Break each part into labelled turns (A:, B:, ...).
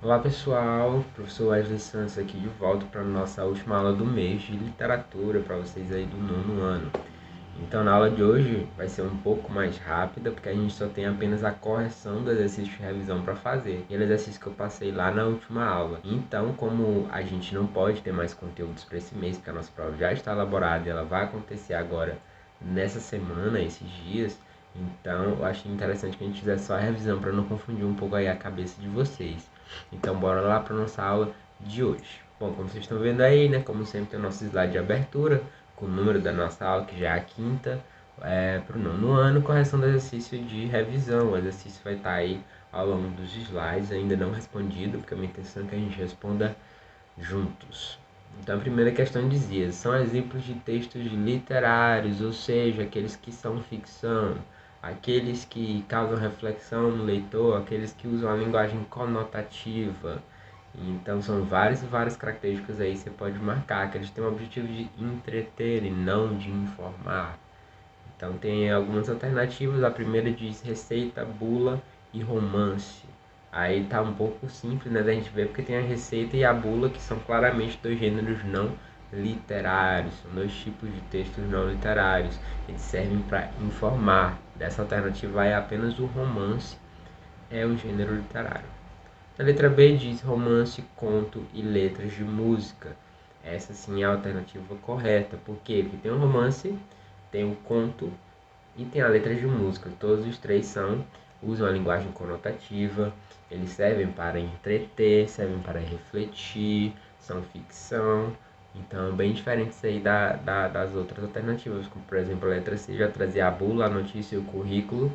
A: Olá pessoal, professor Wesley Santos aqui de volta para a nossa última aula do mês de literatura para vocês aí do nono ano. Então na aula de hoje vai ser um pouco mais rápida porque a gente só tem apenas a correção do exercício de revisão para fazer. Aquele exercício que eu passei lá na última aula. Então como a gente não pode ter mais conteúdos para esse mês porque a nossa prova já está elaborada e ela vai acontecer agora nessa semana, esses dias, então eu achei interessante que a gente fizesse só a revisão para não confundir um pouco aí a cabeça de vocês. Então bora lá para nossa aula de hoje. Bom, como vocês estão vendo aí, né, como sempre tem o nosso slide de abertura, com o número da nossa aula, que já é a quinta, para o nono ano, correção do exercício de revisão. O exercício vai estar aí ao longo dos slides, ainda não respondido, porque a minha intenção é que a gente responda juntos. Então a primeira questão dizia, são exemplos de textos literários, ou seja, aqueles que são ficção, aqueles que causam reflexão no leitor, aqueles que usam a linguagem conotativa. Então são várias características aí que você pode marcar, que eles têm o objetivo de entreter e não de informar. Então tem algumas alternativas, a primeira diz receita, bula e romance. Aí tá um pouco simples, né, da gente ver, porque tem a receita e a bula, que são claramente dois gêneros não literários, são dois tipos de textos não literários, eles servem para informar. Dessa alternativa é apenas o romance, é um gênero literário. A letra B diz romance, conto e letras de música. Essa sim é a alternativa correta. Por quê? Porque tem o romance, tem o conto e tem a letra de música. Todos os três usam a linguagem conotativa, eles servem para entreter, servem para refletir, são ficção. Então, bem diferentes aí das outras alternativas, como por exemplo a letra C já trazia a bula, a notícia e o currículo.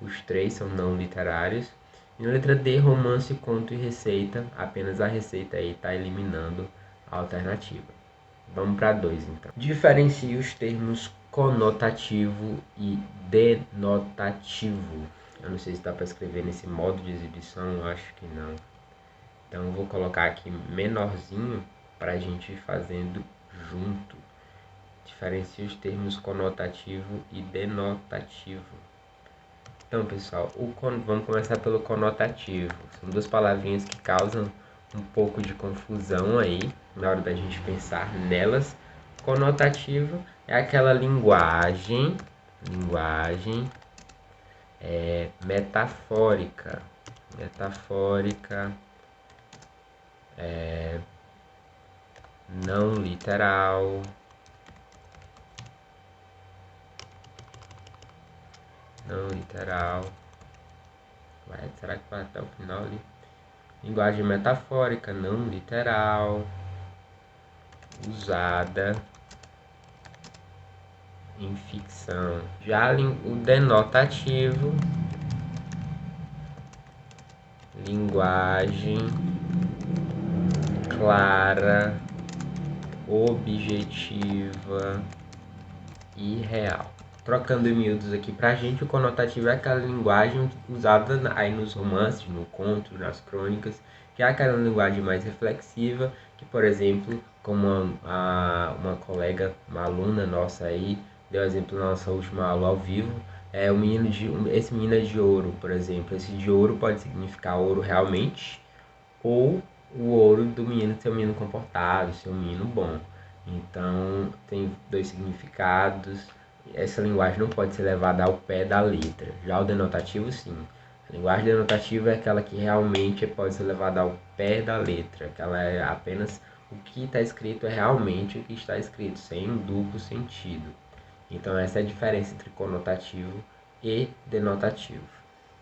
A: Os três são não literários. E na letra D, romance, conto e receita. Apenas a receita aí está eliminando a alternativa. Vamos para 2 então. Diferencie os termos conotativo e denotativo. Eu não sei se dá para escrever nesse modo de exibição, eu acho que não. Então eu vou colocar aqui menorzinho para a gente ir fazendo junto. Diferencie os termos conotativo e denotativo. Então, pessoal, vamos começar pelo conotativo. São duas palavrinhas que causam um pouco de confusão aí na hora da gente pensar nelas. Conotativo é aquela linguagem metafórica, não literal, será que vai até o final ali? Linguagem metafórica, não literal, usada em ficção. Já o denotativo, linguagem clara, objetiva e real. Trocando em miúdos aqui pra gente, o conotativo é aquela linguagem usada aí nos romances, no conto, nas crônicas, que é aquela linguagem mais reflexiva, que, por exemplo, como uma colega, uma aluna nossa aí, deu exemplo na nossa última aula ao vivo, esse menino é de ouro, por exemplo. Esse de ouro pode significar ouro realmente, ou o ouro do menino ser um menino comportado, ser um menino bom. Então, tem dois significados. Essa linguagem não pode ser levada ao pé da letra. Já o denotativo, sim. A linguagem denotativa é aquela que realmente pode ser levada ao pé da letra. Que ela é apenas o que está escrito é realmente o que está escrito, sem um duplo sentido. Então, essa é a diferença entre conotativo e denotativo.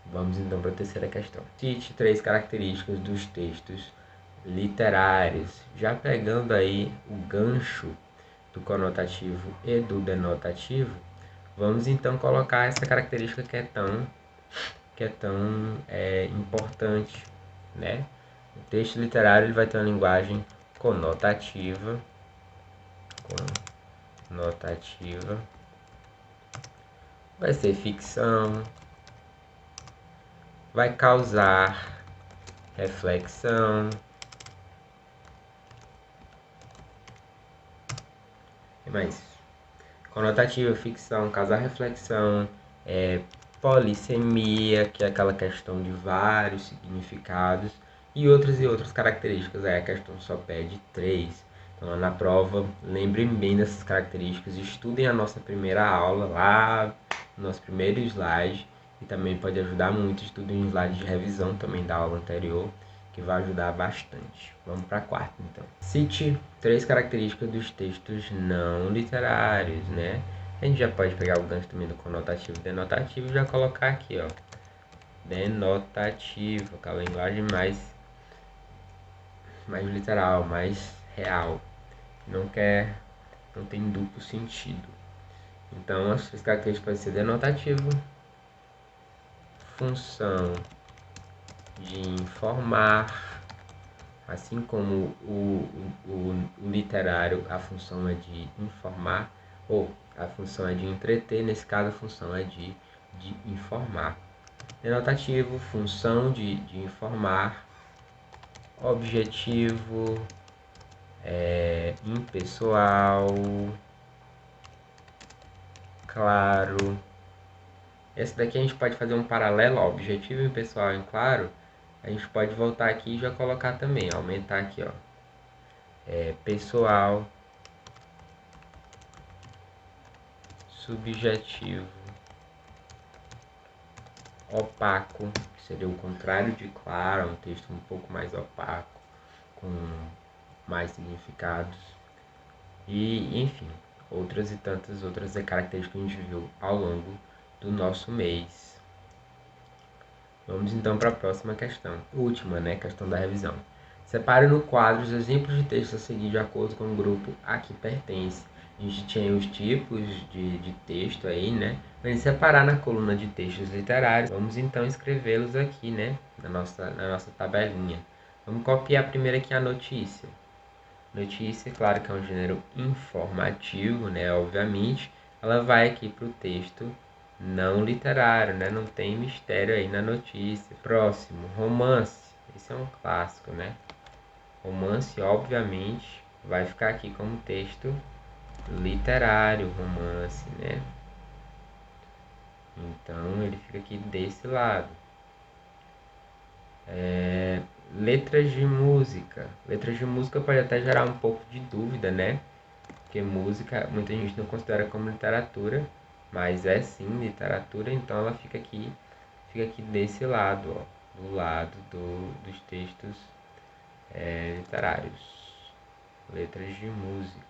A: Vamos então para a terceira questão. Cite 3 características dos textos literários. Já pegando aí o gancho do conotativo e do denotativo, vamos então colocar essa característica que é tão importante, né? O texto literário ele vai ter uma linguagem conotativa, vai ser ficção, vai causar reflexão. E mais? Conotativa, ficção, causar reflexão, polissemia, que é aquela questão de vários significados, e outras características. Aí a questão só pede 3. Então, lá na prova, lembrem bem dessas características, estudem a nossa primeira aula lá, no nosso primeiro slide, e também pode ajudar muito, estudem um slide de revisão também da aula anterior, que vai ajudar bastante. Vamos para a quarta, então. Cite 3 características dos textos não literários, né? A gente já pode pegar o gancho também do conotativo e denotativo e já colocar aqui, ó. Denotativo, aquela linguagem mais literal, mais real. Não tem duplo sentido. Então, as características podem ser denotativo, função de informar, assim como o literário, a função é de informar, ou a função é de entreter, nesse caso a função é de informar. Denotativo, função de informar, objetivo, impessoal, claro. Esse daqui a gente pode fazer um paralelo ao objetivo impessoal em claro. A gente pode voltar aqui e já colocar também, aumentar aqui, ó. Pessoal, subjetivo, opaco, que seria o contrário de claro, um texto um pouco mais opaco, com mais significados. E, enfim, outras e tantas outras características que a gente viu ao longo do nosso mês. Vamos então para a próxima questão, última, né? Questão da revisão. Separe no quadro os exemplos de texto a seguir de acordo com o grupo a que pertence. A gente tinha os tipos de texto aí, né? Vamos separar na coluna de textos literários. Vamos então escrevê-los aqui, né? Na nossa tabelinha. Vamos copiar primeiro aqui a notícia. Notícia, claro que é um gênero informativo, né? Obviamente, ela vai aqui para o texto não literário, né? Não tem mistério aí na notícia. Próximo, romance. Esse é um clássico, né? Romance, obviamente, vai ficar aqui como texto literário, romance, né? Então, ele fica aqui desse lado. Letras de música. Letras de música pode até gerar um pouco de dúvida, né? Porque música, muita gente não considera como literatura, mas é sim literatura, então ela fica aqui desse lado, ó, do lado dos textos literários. Letras de música.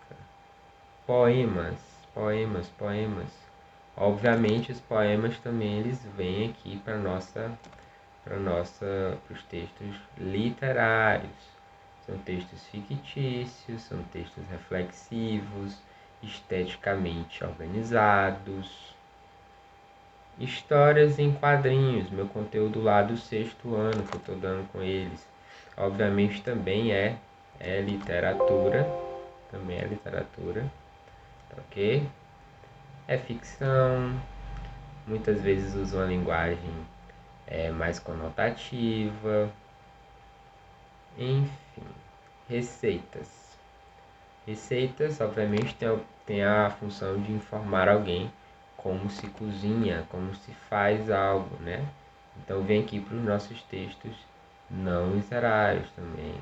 A: Poemas, poemas. Obviamente os poemas também eles vêm aqui para os textos literários. São textos fictícios, são textos reflexivos, esteticamente organizados. Histórias em quadrinhos, meu conteúdo lá do 6º ano que eu estou dando com eles. Obviamente também é literatura, ok? É ficção, muitas vezes usa uma linguagem mais conotativa, enfim. Receitas. Receitas, obviamente, tem a função de informar alguém como se cozinha, como se faz algo, né? Então vem aqui para os nossos textos não literários também.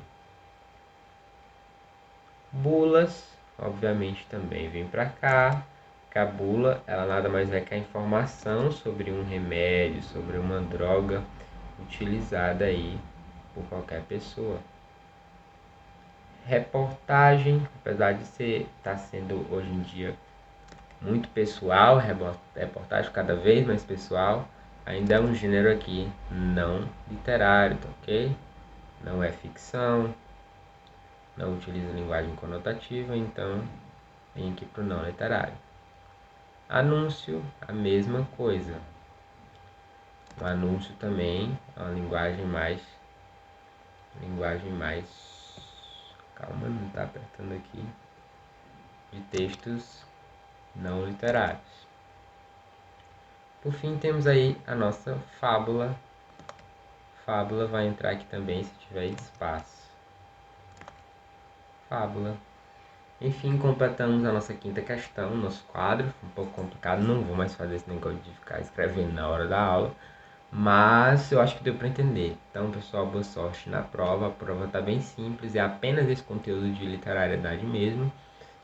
A: Bulas, obviamente, também vem para cá. Que a bula, ela nada mais é que a informação sobre um remédio, sobre uma droga utilizada aí por qualquer pessoa. Reportagem, apesar de estar sendo hoje em dia muito pessoal, reportagem cada vez mais pessoal, ainda é um gênero aqui não literário, tá ok? Não é ficção, não utiliza linguagem conotativa, então vem aqui para o não literário. Anúncio, a mesma coisa. O anúncio também é uma linguagem mais. Calma, não está apertando aqui. De textos não literários. Por fim, temos aí a nossa fábula. Fábula vai entrar aqui também se tiver espaço. Fábula. Enfim, completamos a nossa quinta questão, nosso quadro. Foi um pouco complicado, não vou mais fazer esse negócio de ficar escrevendo na hora da aula. Mas eu acho que deu para entender. Então, pessoal, boa sorte na prova. A prova tá bem simples, é apenas esse conteúdo de literariedade mesmo.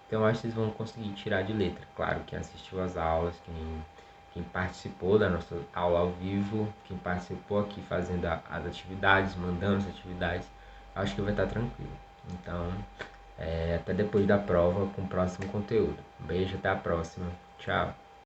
A: Então, eu acho que vocês vão conseguir tirar de letra. Claro, quem assistiu às aulas, quem participou da nossa aula ao vivo, quem participou aqui fazendo as atividades, mandando as atividades, acho que vai estar tranquilo. Então, até depois da prova com o próximo conteúdo. Um beijo, até a próxima. Tchau.